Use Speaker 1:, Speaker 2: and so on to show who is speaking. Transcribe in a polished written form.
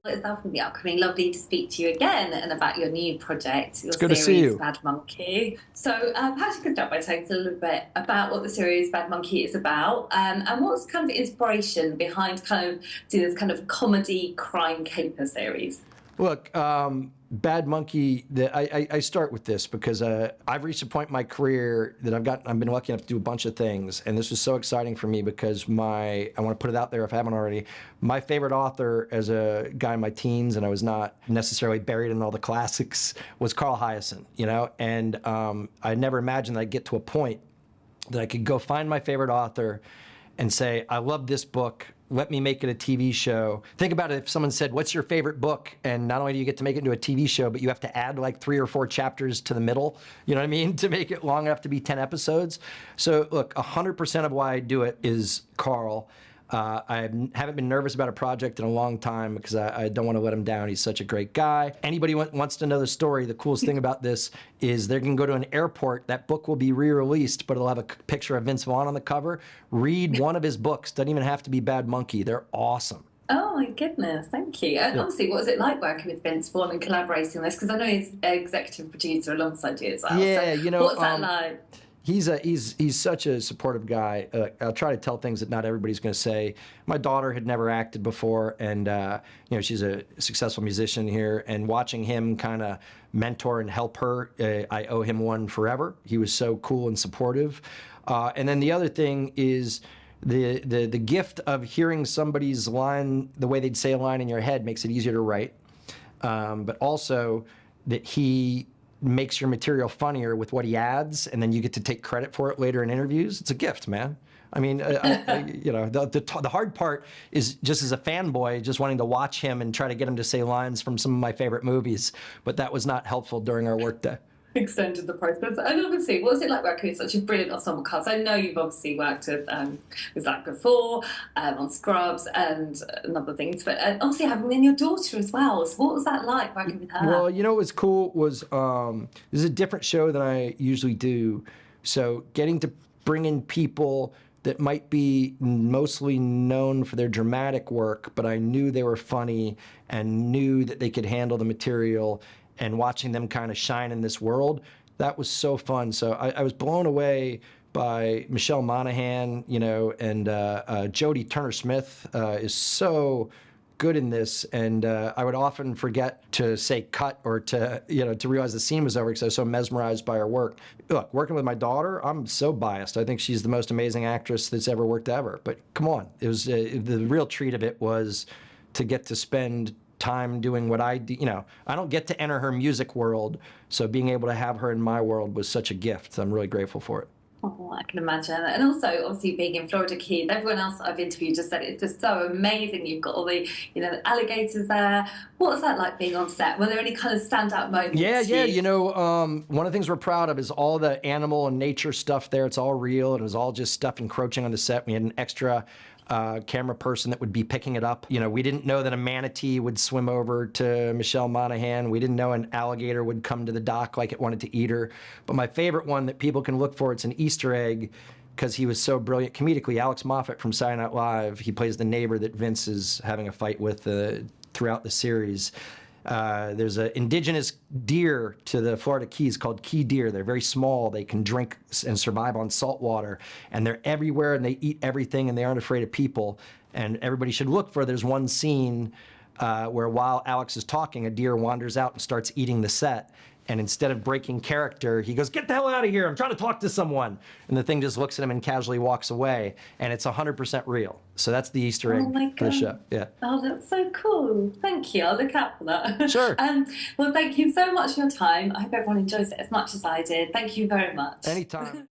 Speaker 1: It's definitely upcoming. Lovely to speak to you again and about your new project, your
Speaker 2: It's good to see
Speaker 1: series,
Speaker 2: you.
Speaker 1: Bad Monkey. So, perhaps you could start by telling us a little bit about what the series Bad Monkey is about, and what's kind of inspiration behind kind of doing this kind of comedy crime caper series.
Speaker 2: Look, Bad Monkey. I start with this because I've reached a point in my career that I've been lucky enough to do a bunch of things, and this was so exciting for me because I want to put it out there if I haven't already. My favorite author as a guy in my teens, and I was not necessarily buried in all the classics, was Carl Hyacin. And I never imagined that I'd get to a point that I could go find my favorite author and say, I love this book. Let me make it a TV show. Think about it if someone said, what's your favorite book? And not only do you get to make it into a TV show, but you have to add like 3 or 4 chapters to the middle, you know what I mean, to make it long enough to be 10 episodes. So look, 100% of why I do it is Carl. I haven't been nervous about a project in a long time because I don't want to let him down. He's such a great guy. Anybody wants to know the story, the coolest thing about this is they can go to an airport. That book will be re-released, but it'll have a picture of Vince Vaughn on the cover. Read one of his books. Doesn't even have to be Bad Monkey. They're awesome.
Speaker 1: Oh my goodness, thank you. And
Speaker 2: Yeah.
Speaker 1: obviously, what was it like working with Vince Vaughn and collaborating on this? Because I know he's executive producer alongside you as well.
Speaker 2: Yeah,
Speaker 1: So what's that like?
Speaker 2: He's such a supportive guy. I'll try to tell things that not everybody's going to say. My daughter had never acted before, and she's a successful musician here. And watching him kind of mentor and help her, I owe him one forever. He was so cool and supportive. And then the other thing is the gift of hearing somebody's line, the way they'd say a line in your head, makes it easier to write. But also that he makes your material funnier with what he adds, and then you get to take credit for it later in interviews. It's a gift, man. I mean, the hard part is just as a fanboy, just wanting to watch him and try to get him to say lines from some of my favorite movies. But that was not helpful during our workday.
Speaker 1: Extended the process. And obviously, what was it like working with such a brilliant ensemble cast? I know you've obviously worked with Zach before, on Scrubs and other things, but obviously having in your daughter as well. So what was that like working with her?
Speaker 2: Well, what was cool was this is a different show than I usually do. So getting to bring in people that might be mostly known for their dramatic work, but I knew they were funny and knew that they could handle the material, and watching them kind of shine in this world, that was so fun. So I was blown away by Michelle Monaghan, and Jodie Turner-Smith is so good in this, and I would often forget to say cut or to realize the scene was over because I was so mesmerized by her work. Look, working with my daughter, I'm so biased. I think she's the most amazing actress that's ever worked ever. But come on, it was the real treat of it was to get to spend time doing what I do. I don't get to enter her music world, so being able to have her in my world was such a gift. I'm really grateful for it.
Speaker 1: Oh, I can imagine. And also, obviously, being in Florida Keys, everyone else I've interviewed just said it's just so amazing. You've got all the alligators there. What was that like being on set? Were there any kind of standout moments?
Speaker 2: Yeah. One of the things we're proud of is all the animal and nature stuff there. It's all real, and it was all just stuff encroaching on the set. We had an extra camera person that would be picking it up. We didn't know that a manatee would swim over to Michelle Monaghan. We didn't know an alligator would come to the dock like it wanted to eat her. But my favorite one that people can look for, it's an Easter egg because he was so brilliant comedically. Alex Moffat from Saturday Night Live, he plays the neighbor that Vince is having a fight with throughout the series. There's an indigenous deer to the Florida Keys called key deer. They're very small. They can drink and survive on salt water, and they're everywhere, and they eat everything, and they aren't afraid of people. And everybody should look for, there's one scene where while Alex is talking, a deer wanders out and starts eating the set. And instead of breaking character, he goes, "Get the hell out of here, I'm trying to talk to someone." And the thing just looks at him and casually walks away. And it's 100% real. So that's the Easter egg for the show. Yeah.
Speaker 1: Oh, that's so cool. Thank you. I'll look out for that.
Speaker 2: Sure.
Speaker 1: Well, thank you so much for your time. I hope everyone enjoys it as much as I did. Thank you very much.
Speaker 2: Anytime.